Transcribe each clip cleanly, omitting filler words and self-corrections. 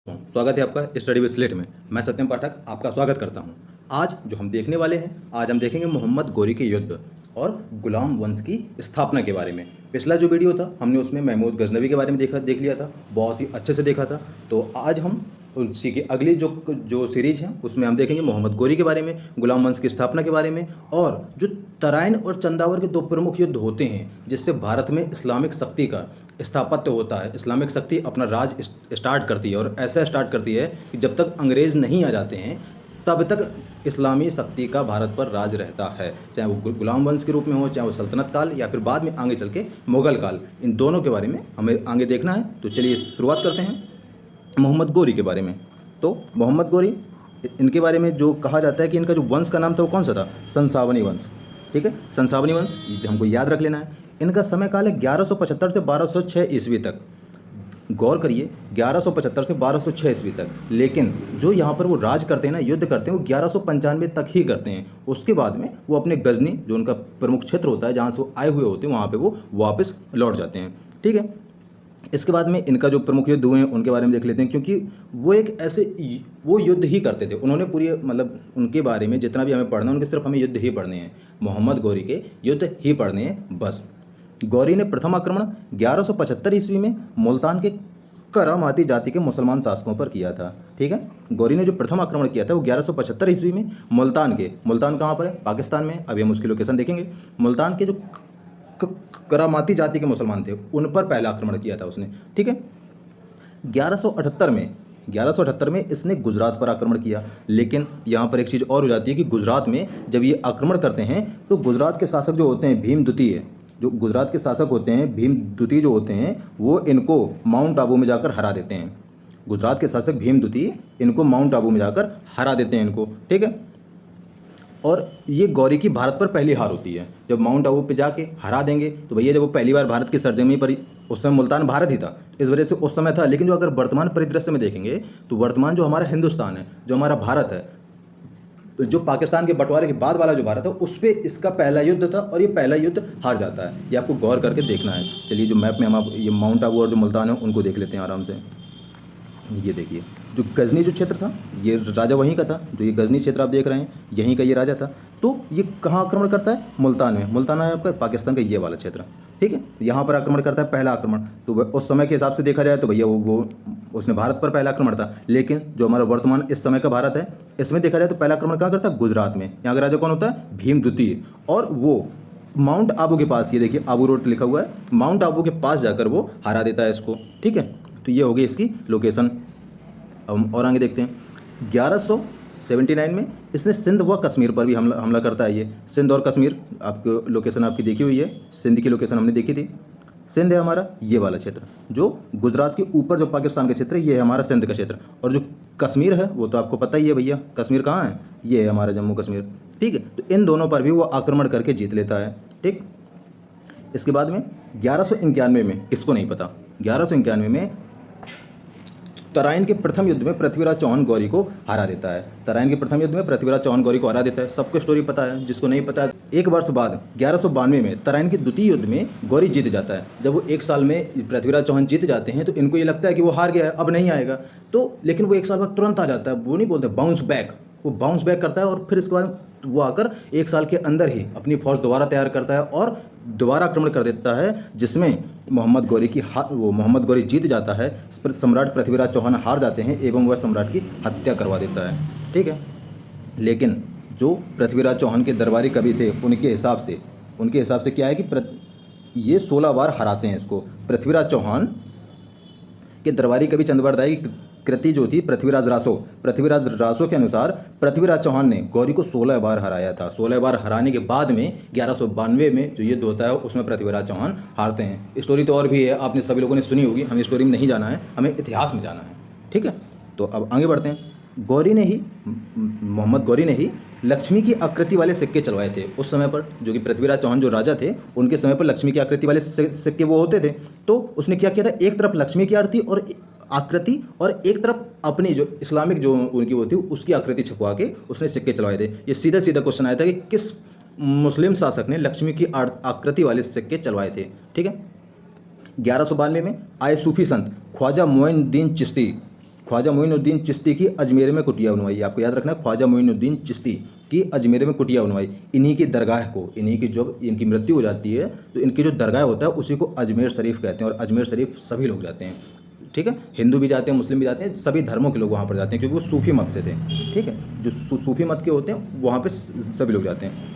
स्वागत है आपका स्टडी विद स्लेट में। मैं सत्यम पाठक आपका स्वागत करता हूं। आज जो हम देखने वाले हैं, आज हम देखेंगे मोहम्मद गोरी के युद्ध और गुलाम वंश की स्थापना के बारे में। पिछला जो वीडियो था हमने उसमें महमूद गजनवी के बारे में देख लिया था, बहुत ही अच्छे से देखा था। तो आज हम उसी की अगली जो सीरीज है उसमें हम देखेंगे मोहम्मद गोरी के बारे में, गुलाम वंश की स्थापना के बारे में, और जो तराइन और चंदावर के दो प्रमुख युद्ध होते हैं जिससे भारत में इस्लामिक शक्ति का स्थापत्य होता है। इस्लामिक शक्ति अपना राज स्टार्ट करती है और ऐसा स्टार्ट करती है कि जब तक अंग्रेज़ नहीं आ जाते हैं तब तक इस्लामी शक्ति का भारत पर राज रहता है, चाहे वो गुलाम वंश के रूप में हो, चाहे वो सल्तनत काल, या फिर बाद में आगे चल के मुग़ल काल। इन दोनों के बारे में हमें आगे देखना है। तो चलिए शुरुआत करते हैं मोहम्मद गोरी के बारे में। तो मोहम्मद गोरी, इनके बारे में जो कहा जाता है कि इनका जो वंश का नाम था वो कौन सा था? संसावनी वंश। ठीक है, संसावनी वंश हमको याद रख लेना है। इनका समय काल है 1175 से 1206 ईस्वी तक। गौर करिए, 1175 से 1206 ईस्वी तक। लेकिन जो यहाँ पर वो राज करते हैं ना, युद्ध करते हैं, वो 1195 तक ही करते हैं। उसके बाद में वो अपने गजनी, जो उनका प्रमुख क्षेत्र होता है जहाँ से वो आए हुए होते हैं, वहाँ पे वो वापस लौट जाते हैं। ठीक है, इसके बाद में इनका जो प्रमुख युद्ध हुए हैं उनके बारे में देख लेते हैं, क्योंकि वो एक ऐसे वो युद्ध ही करते थे। उन्होंने पूरी मतलब उनके बारे में जितना भी हमें पढ़ना है, उनके सिर्फ हमें युद्ध ही पढ़ने हैं, मोहम्मद गौरी के युद्ध ही पढ़ने हैं बस। गौरी ने प्रथम आक्रमण 1175 ईस्वी में मुल्तान के करामाती जाति के मुसलमान शासकों पर किया था। ठीक है, गौरी ने जो प्रथम आक्रमण किया था वो 1175 ईस्वी में मुल्तान कहाँ पर है? पाकिस्तान में। अभी हम उसकी लोकेशन देखेंगे। मुल्तान के जो करामाती जाति के मुसलमान थे उन पर पहला आक्रमण किया था उसने। ठीक है, 1178 में इसने गुजरात पर आक्रमण किया। लेकिन यहाँ पर एक चीज़ और हो जाती है कि गुजरात में जब ये आक्रमण करते हैं तो गुजरात के शासक जो होते हैं भीम द्वितीय, जो गुजरात के शासक होते हैं भीम द्वितीय जो होते हैं, वो इनको माउंट आबू में जाकर हरा देते हैं। गुजरात के शासक भीम द्वितीय इनको माउंट आबू में जाकर हरा देते हैं इनको। ठीक है, और ये गौरी की भारत पर पहली हार होती है। जब माउंट आबू पे जाके हरा देंगे तो भैया जब वो पहली बार भारत की सरजमी पर, उस समय मुल्तान भारत ही था, इस वजह से उस समय था। लेकिन जो अगर वर्तमान परिदृश्य में देखेंगे तो वर्तमान जो हमारा हिंदुस्तान है, जो हमारा भारत है, जो पाकिस्तान के बंटवारे के बाद वाला जो भारत है, उस पर इसका पहला युद्ध था और ये पहला युद्ध हार जाता है। ये आपको गौर करके देखना है। चलिए जो मैप में हम ये माउंट आबू और जो मुल्तान है उनको देख लेते हैं आराम से। ये देखिए, जो गजनी जो क्षेत्र था ये राजा वहीं का था। जो ये गजनी क्षेत्र आप देख रहे हैं यहीं का ये राजा था। तो ये कहाँ आक्रमण करता है? मुल्तान में। मुल्तान है आपका पाकिस्तान का ये वाला क्षेत्र। ठीक है, यहाँ पर आक्रमण करता है पहला आक्रमण। तो उस समय के हिसाब से देखा जाए तो भैया वो उसने भारत पर पहला आक्रमण था। लेकिन जो हमारा वर्तमान इस समय का भारत है, इसमें देखा जाए तो पहला आक्रमण कहाँ करता है? गुजरात में। यहाँ का राजा कौन होता है? भीम द्वितीय। और वो माउंट आबू के पास, ये देखिए आबू रोड लिखा हुआ है, माउंट आबू के पास जाकर वो हरा देता है इसको। ठीक है, तो ये होगी इसकी लोकेशन। अब और आगे देखते हैं। 1179 में इसने सिंध व कश्मीर पर भी हमला करता है। ये सिंध और कश्मीर आपको लोकेशन आपकी देखी हुई है, सिंध की लोकेशन हमने देखी थी। सिंध है हमारा ये वाला क्षेत्र, जो गुजरात के ऊपर जो पाकिस्तान का क्षेत्र है ये है हमारा सिंध का क्षेत्र। और जो कश्मीर है वो तो आपको पता ही है भैया, कश्मीर कहाँ है? ये है हमारा जम्मू कश्मीर। ठीक है, तो इन दोनों पर भी वो आक्रमण करके जीत लेता है। ठीक, इसके बाद में 1191 में, इसको नहीं पता, 1191 में तराइन के प्रथम युद्ध में पृथ्वीराज चौहान गौरी को हरा देता है। तराइन के प्रथम युद्ध में पृथ्वीराज चौहान गौरी को हरा देता है। सबको स्टोरी पता है, जिसको नहीं पता है। एक वर्ष बाद 1192 में तराइन के द्वितीय युद्ध में गौरी जीत जाता है। जब वो एक साल में पृथ्वीराज चौहान जीत जाते हैं तो इनको ये लगता है कि वो हार गया है, अब नहीं आएगा। तो लेकिन वो एक साल बाद तुरंत आ जाता है। वो नहीं बोलते बाउंस बैक, वो बाउंस बैक करता है और फिर इसके बाद वो आकर एक साल के अंदर ही अपनी फौज दोबारा तैयार करता है और दोबारा आक्रमण कर देता है, जिसमें मोहम्मद गौरी जीत जाता है। इस पर सम्राट पृथ्वीराज चौहान हार जाते हैं एवं वह सम्राट की हत्या करवा देता है। ठीक है, लेकिन जो पृथ्वीराज चौहान के दरबारी कवि थे उनके हिसाब से क्या है कि ये 16 बार हराते हैं इसको। पृथ्वीराज चौहान के दरबारी कवि चंद्रबरदाई की कृति जो थी पृथ्वीराज रासो के अनुसार पृथ्वीराज चौहान ने गौरी को 16 बार हराया था। 16 बार हराने के बाद में 1192 में जो युद्ध होता है उसमें पृथ्वीराज चौहान हारते हैं। स्टोरी तो और भी है, आपने सभी लोगों ने सुनी होगी, हमें स्टोरी में नहीं जाना है, हमें इतिहास में जाना है। ठीक है, तो अब आगे बढ़ते हैं। मोहम्मद गौरी ने ही लक्ष्मी की आकृति वाले सिक्के चलवाए थे उस समय पर। जो कि पृथ्वीराज चौहान जो राजा थे उनके समय पर लक्ष्मी की आकृति वाले सिक्के वो होते थे। तो उसने क्या किया था, एक तरफ लक्ष्मी की आकृति और एक तरफ अपनी जो इस्लामिक जो उनकी वो थी उसकी आकृति छपवा के उसने सिक्के चलवाए थे। ये सीधा क्वेश्चन आया था कि किस मुस्लिम शासक ने लक्ष्मी की आकृति वाले सिक्के चलवाए थे। ठीक है, 1192 में आए सूफी संत ख्वाजा मोइनुद्दीन चिश्ती ख्वाजा मोइनुद्दीन चिश्ती की अजमेर में कुटिया बनवाई। आपको याद रखना है, ख्वाजा मोइनुद्दीन चिश्ती की अजमेर में कुटिया बनवाई। इन्हीं की दरगाह को, इन्हीं की जब इनकी मृत्यु हो जाती है तो इनकी जो दरगाह होता है उसी को अजमेर शरीफ कहते हैं, और अजमेर शरीफ सभी लोग जाते हैं। ठीक है, हिंदू भी जाते हैं, मुस्लिम भी जाते हैं, सभी धर्मों के लोग वहाँ पर जाते हैं, क्योंकि वो सूफी मत से थे। ठीक है, जो सूफी मत के होते हैं वहाँ पर सभी लोग जाते हैं।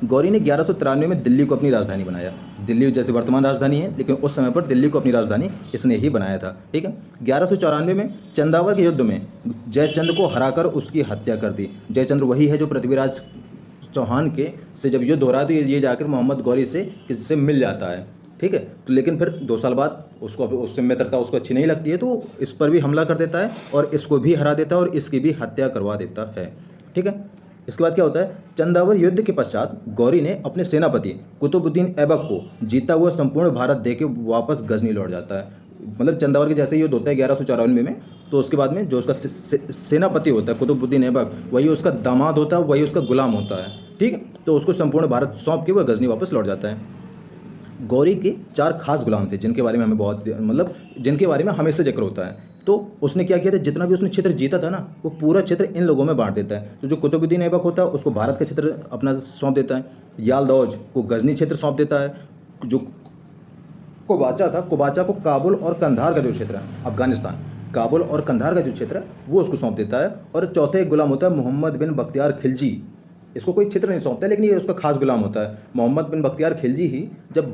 गौरी ने 1193 में दिल्ली को अपनी राजधानी बनाया। दिल्ली जैसे वर्तमान राजधानी है, लेकिन उस समय पर दिल्ली को अपनी राजधानी इसने ही बनाया था। ठीक है, 1194 में चंदावर के युद्ध में जयचंद्र को हराकर उसकी हत्या कर दी। जयचंद्र वही है जो पृथ्वीराज चौहान के से जब युद्ध हो रहा है तो ये जाकर मोहम्मद गौरी से किसी से मिल जाता है। ठीक है, तो लेकिन फिर 2 साल बाद उसको उससे मित्रता उसको अच्छी नहीं लगती है, तो इस पर भी हमला कर देता है और इसको भी हरा देता है और इसकी भी हत्या करवा देता है। ठीक है, इसके बाद क्या होता है, चंदावर युद्ध के पश्चात गौरी ने अपने सेनापति कुतुबुद्दीन ऐबक को जीता हुआ संपूर्ण भारत देके वापस गजनी लौट जाता है। मतलब चंदावर के जैसे युद्ध होता है 1194 में, तो उसके बाद में जो उसका सेनापति होता है कुतुबुद्दीन ऐबक, वही उसका दामाद होता है, वही उसका गुलाम होता है। ठीक है, तो उसको संपूर्ण भारत सौंप के वह गजनी वापस लौट जाता है। गौरी के 4 खास गुलाम थे जिनके बारे में हमें जिनके बारे में हमेशा जिक्र होता है। तो उसने क्या किया था, जितना भी उसने क्षेत्र जीता था ना, वो पूरा क्षेत्र इन लोगों में बांट देता है। तो जो कुतुबुद्दीन ऐबक होता है उसको भारत का क्षेत्र अपना सौंप देता है, यालदौज को गजनी क्षेत्र सौंप देता है, जो कुबाचा था, कुबाचा को काबुल और कंधार का जो क्षेत्र है, अफगानिस्तान, काबुल और कंधार का जो क्षेत्र है वो उसको सौंप देता है। और चौथे एक गुलाम होता है मोहम्मद बिन बख्तियार खिलजी। इसको कोई क्षेत्र नहीं सौंपता, लेकिन ये उसका खास गुलाम होता है। मोहम्मद बिन बख्तियार खिलजी ही जब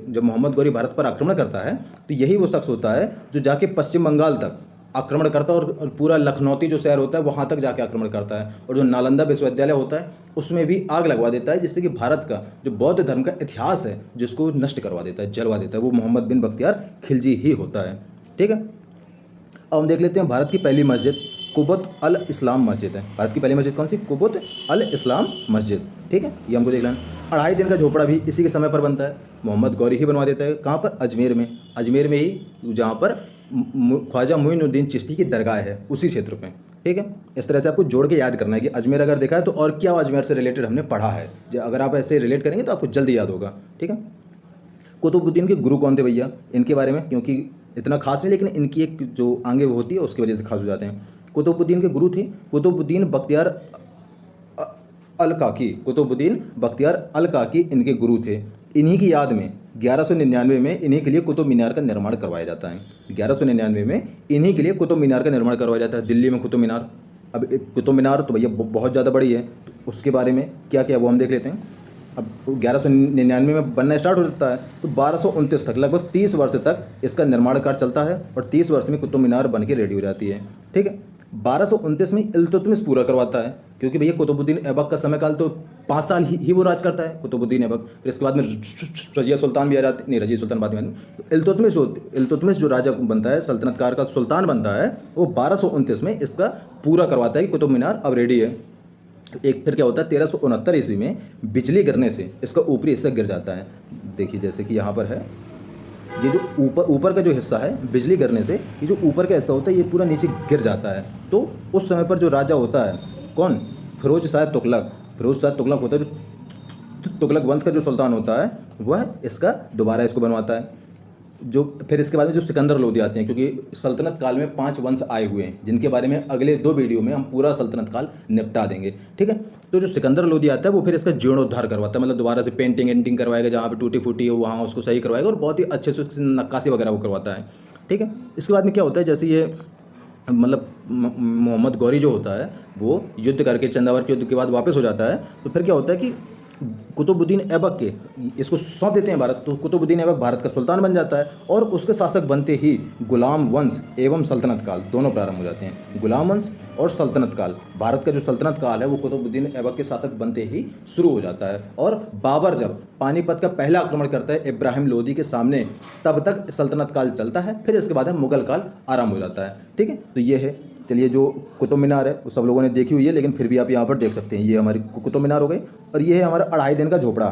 जब मोहम्मद गौरी भारत पर आक्रमण करता है तो यही वो शख्स होता है जो जाके पश्चिम बंगाल तक आक्रमण करता है और पूरा लखनौती जो शहर होता है वहाँ तक जाके आक्रमण करता है, और जो नालंदा विश्वविद्यालय होता है उसमें भी आग लगवा देता है, जिससे कि भारत का जो बौद्ध धर्म का इतिहास है जिसको नष्ट करवा देता है, जलवा देता है, वो मोहम्मद बिन बख्तियार खिलजी ही होता है। ठीक है, अब हम देख लेते हैं भारत की पहली मस्जिद कुबत अल इस्लाम मस्जिद है। भारत की पहली मस्जिद कौन सी? कुबत अल इस्लाम मस्जिद। ठीक है, ये हमको देख लेना। 2.5 दिन का झोपड़ा भी इसी के समय पर बनता है, मोहम्मद गौरी ही बनवा देता है। कहाँ पर? अजमेर में। अजमेर में ही जहाँ पर ख्वाजा मोइनुद्दीन चिश्ती की दरगाह है, उसी क्षेत्र पे। ठीक है, इस तरह से आपको जोड़ के याद करना है कि अजमेर अगर देखा है तो और क्या अजमेर से रिलेटेड हमने पढ़ा है। अगर आप ऐसे रिलेट करेंगे तो आपको जल्दी याद होगा। ठीक है, कुतुबुद्दीन के गुरु कौन थे भैया? इनके बारे में क्योंकि इतना खास नहीं, लेकिन इनकी एक जो आगे होती है उसकी वजह से खास हो जाते हैं। कुतुबुद्दीन के गुरु थे कुतुबुद्दीन बख्तियार अल काकी। कुतुबुद्दीन बख्तियार अल काकी इनके गुरु थे। इन्हीं की याद में 1199 में इन्हीं के लिए कुतुब मीनार का निर्माण करवाया जाता है। 1199 में इन्हीं के लिए कुतुब मीनार का निर्माण करवाया जाता है। दिल्ली में कुतुब मीनार। अब कुतुब मीनार तो भैया बहुत ज़्यादा बड़ी है, तो उसके बारे में क्या क्या वो हम देख लेते हैं। अब 1199 में बनना स्टार्ट हो जाता है तो 1229 तक, लगभग 30 वर्ष तक इसका निर्माण कार्य चलता है और 30 वर्ष में कुतुब मीनार बन के रेडी हो जाती है। ठीक है, 1229 में इल्तुतमिश पूरा करवाता है, क्योंकि भैया कुतुबुद्दीन ऐबक का समय काल तो 5 साल ही वो राज करता है कुतुबुद्दीन ऐबक। फिर इसके बाद में रजिया सुल्तान भी आ जाती, नहीं रजिया सुल्तान बाद में। इल्तुतमिश जो राजा बनता है, सल्तनतकार का सुल्तान बनता है, वो 1229 में इसका पूरा करवाता है कि कुतुब मीनार अब रेडी है। एक फिर क्या होता है, 1369 ईस्वी में बिजली गिरने से इसका ऊपरी हिस्सा गिर जाता है। देखिए जैसे कि यहाँ पर है, ये जो ऊपर का जो हिस्सा है, बिजली गिरने से ये जो ऊपर का हिस्सा होता है ये पूरा नीचे गिर जाता है। तो उस समय पर जो राजा होता है, कौन? फिरोज शाह तुगलक। फिरोज शाह तुगलक होता है, जो तुगलक वंश का जो सुल्तान होता है वह इसका दोबारा इसको बनवाता है। जो फिर इसके बाद में जो सिकंदर लोधी आते हैं, क्योंकि सल्तनत काल में 5 वंश आए हुए हैं जिनके बारे में अगले 2 वीडियो में हम पूरा सल्तनत काल निपटा देंगे। ठीक है, तो जो सिकंदर लोधी आता है वो फिर इसका जीर्णोद्धार करवाता है, मतलब दोबारा से पेंटिंग करवाएगा, जहाँ पे टूटी फूटी हो वहाँ उसको सही करवाएगा और बहुत ही अच्छे से उसकी नक्काशी वगैरह वो करवाता है। ठीक है, इसके बाद में क्या होता है, जैसे ये मतलब मोहम्मद गौरी जो होता है वो युद्ध करके चंदावर के युद्ध के बाद वापस हो जाता है, तो फिर क्या होता है कि कुतुबुद्दीन ऐबक के इसको सौंप देते हैं भारत। तो कुतुबुद्दीन ऐबक भारत का सुल्तान बन जाता है और उसके शासक बनते ही गुलाम वंश एवं सल्तनत काल दोनों प्रारंभ हो जाते हैं। गुलाम वंश और सल्तनत काल, भारत का जो सल्तनत काल है वो कुतुबुद्दीन ऐबक के शासक बनते ही शुरू हो जाता है। और बाबर जब पानीपत का पहला आक्रमण करता है इब्राहिम लोदी के सामने, तब तक सल्तनत काल चलता है। फिर इसके बाद मुगल काल आरंभ हो जाता है। ठीक है, तो ये है। चलिए, जो कुतुब मीनार है वो सब लोगों ने देखी हुई है, लेकिन फिर भी आप यहाँ पर देख सकते हैं, ये हमारी कुतुब मीनार हो गई। और ये है हमारा 2.5 दिन का झोपड़ा।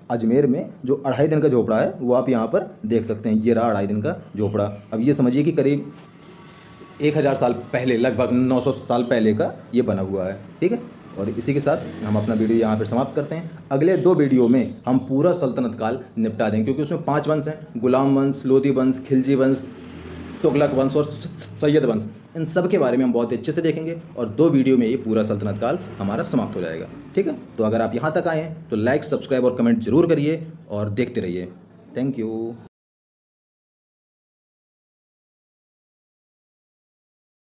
अजमेर में जो 2.5 दिन का झोपड़ा है वो आप यहाँ पर देख सकते हैं। ये रहा 2.5 दिन का झोपड़ा। अब ये समझिए कि करीब 1000 साल पहले, लगभग 900 साल पहले का ये बना हुआ है। ठीक है, और इसी के साथ हम अपना वीडियो यहाँ पर समाप्त करते हैं। अगले 2 वीडियो में हम पूरा सल्तनत काल निपटा देंगे, क्योंकि उसमें 5 वंश हैं, गुलाम वंश, लोधी वंश, खिलजी वंश, तुगलक वंश और सैयद वंश, इन सब के बारे में हम बहुत अच्छे से देखेंगे और 2 वीडियो में ये पूरा सल्तनत काल हमारा समाप्त हो जाएगा। ठीक है, तो अगर आप यहाँ तक आए हैं तो लाइक, सब्सक्राइब और कमेंट जरूर करिए और देखते रहिए। Thank you.